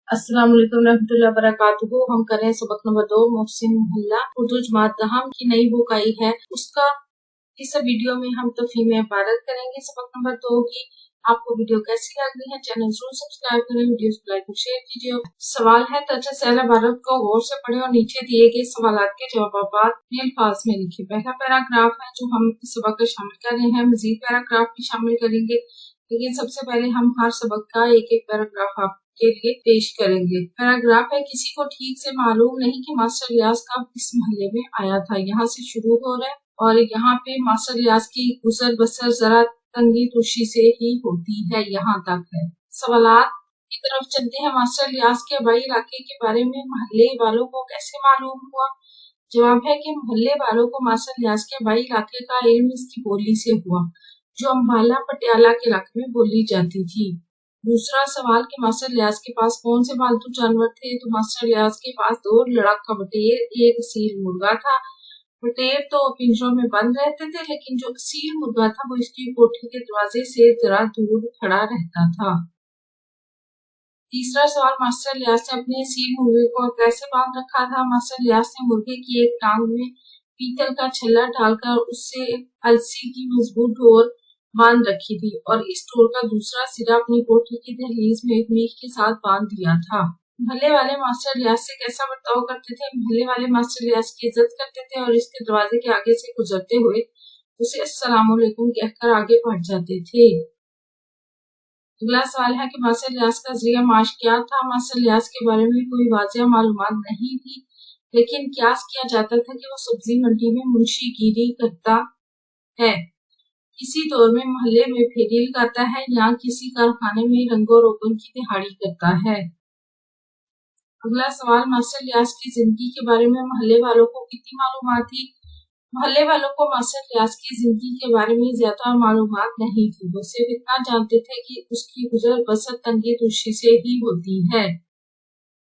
अस्सलाम वालेकुम रहमतुल्लाहि व बरकातुहू। हम कर रहे हैं सबक नंबर 2 मोहसिन मोहल्ला उर्दू जमात दहम की नई बुक आई है उसका इस वीडियो में हम तफहीम इबारत करेंगे। सबक नंबर 2 की आपको वीडियो कैसी लग रही है, चैनल जरूर सब्सक्राइब करें, वीडियो को लाइक और शेयर कीजिए। सवाल है तो अच्छा सैल इबारत को गौर से पढ़ें और नीचे दिए गए सवालात के जवाब अपने अल्फाज में लिखिए। पहला पैराग्राफ है जो हम इस सबक में शामिल कर रहे हैं, मजीद पैराग्राफ भी शामिल करेंगे, लेकिन सबसे पहले हम हर सबक का एक एक पैराग्राफ आपके लिए पेश करेंगे। पैराग्राफ है, किसी को ठीक से मालूम नहीं कि मास्टर रियाज कब इस मोहल्ले में आया था। यहाँ से शुरू हो रहा है और यहाँ पे मास्टर रियाज की गुजर बसर जरा तंगी तुशी से ही होती है, यहाँ तक है। सवालात की तरफ चलते हैं। मास्टर रियाज के आबाई इलाके के बारे में मोहल्ले वालों को कैसे मालूम हुआ? जवाब है कि मोहल्ले वालों को मास्टर रियाज के आबाई इलाके का इल्म इसकी बोली से हुआ, जो अम्बाला पटियाला के इलाके में बोली जाती थी। दूसरा सवाल कि मास्टर रियाज के पास कौन से पालतू जानवर थे? तो मास्टर रियाज के पास 2 लड़का बटेर, एक असील मुर्गा था। बटेर तो पिंजरों में बंद रहते थे, लेकिन जो असील मुर्गा था वो इसकी कोठी के दरवाजे से जरा दूर खड़ा रहता था। तीसरा सवाल, मास्टर रियाज ने अपने असील मुर्गे को कैसे बांध रखा था? मास्टर रियाज ने मुर्गे की एक टांग में पीतल का छल्ला डालकर उससे अलसी की मजबूत डोर बांध रखी थी और इस डोर का दूसरा सिरा अपनी कोठी की दहलीज में एक मीख के साथ बांध दिया था। मोहल्ले वाले मास्टर रियाज से कैसा बर्ताव करते थे? मोहल्ले वाले मास्टर रियाज की इज्जत करते थे और इसके दरवाजे के आगे से गुजरते हुए उसे अस्सलाम वालेकुम कहकर आगे बढ़ जाते थे। अगला सवाल है कि मास्टर रियाज का जरिया माश क्या था? मास्टर रियाज के बारे में कोई वाज़ेह मालूमात नहीं थी, लेकिन क्यास किया जाता था कि वो सब्जी मंडी में मुंशीगिरी करता है, किसी दौर में मोहल्ले में फेरी लगाता है या किसी कारखाने में रंगो रोगन की दिहाड़ी करता है। अगला सवाल, मास्टर रियाज की जिंदगी के बारे में मोहल्ले वालों को कितनी मालूमात थी? मोहल्ले वालों को मास्टर रियाज की जिंदगी के बारे में ज्यादा मालूमात नहीं थी, वो सिर्फ इतना जानते थे कि उसकी गुजर बसर तंगी तुशी से ही होती है।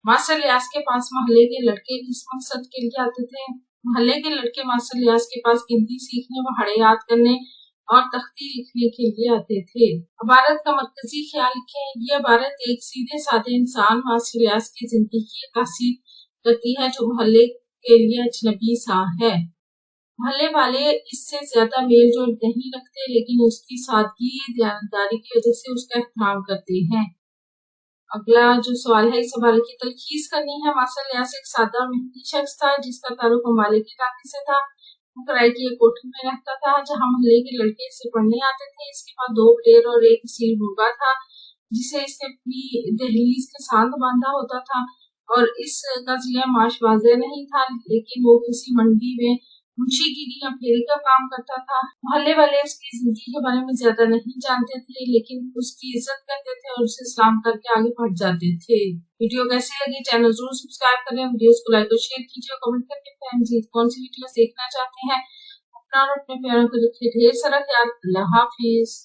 मास्टर रियाज के पास मोहल्ले के लड़के किस मकसद के लिए आते थे? मोहल्ले के लड़के मास्टर रियाज के पास गिनती सीखने, पहाड़े याद करने और तख्ती लिखने के लिए आते थे। इबारत का मरकजी ख्याल लिखें। ये इबारत एक सीधे साधे इंसान मास्टर रियाज की जिंदगी की अक्कासी करती है, जो मोहल्ले के लिए अजनबी सा है। मोहल्ले वाले इससे ज्यादा मेल जोल नहीं रखते, लेकिन उसकी सादगी दयानतदारी की वजह से उसका एहतराम करते हैं। अगला जो सवाल है, इस इबारत की तलखीस करनी है। मास्टर रियाज एक सादा और मेहनती शख्स था जिसका ताल्लुक ममालिक के इलाके से था। किराए की एक कोठी में रहता था जहाँ मोहल्ले के लड़के इसे पढ़ने आते थे। इसके पास 2 बटेर और एक असील मुर्गा था जिसे इसने अपनी दहलीज के साथ बांधा होता था और इसका जरिया माश वाज़ेह नहीं था, लेकिन वो किसी मंडी में मुंशीगिरी या फेरी का काम करता था। मोहल्ले वाले उसकी जिंदगी के बारे में ज्यादा नहीं जानते थे, लेकिन उसकी इज्जत करते थे और उसे सलाम करके आगे बढ़ जाते थे। वीडियो कैसी लगी? चैनल जरूर सब्सक्राइब करें, वीडियोस को लाइक और शेयर कीजिए, कमेंट करके बताएं मजीद कौन सी वीडियोस देखना चाहते हैं। अपना और अपने प्यारों को रखिए ढेर सारा ख्याल। अल्लाह हाफिज।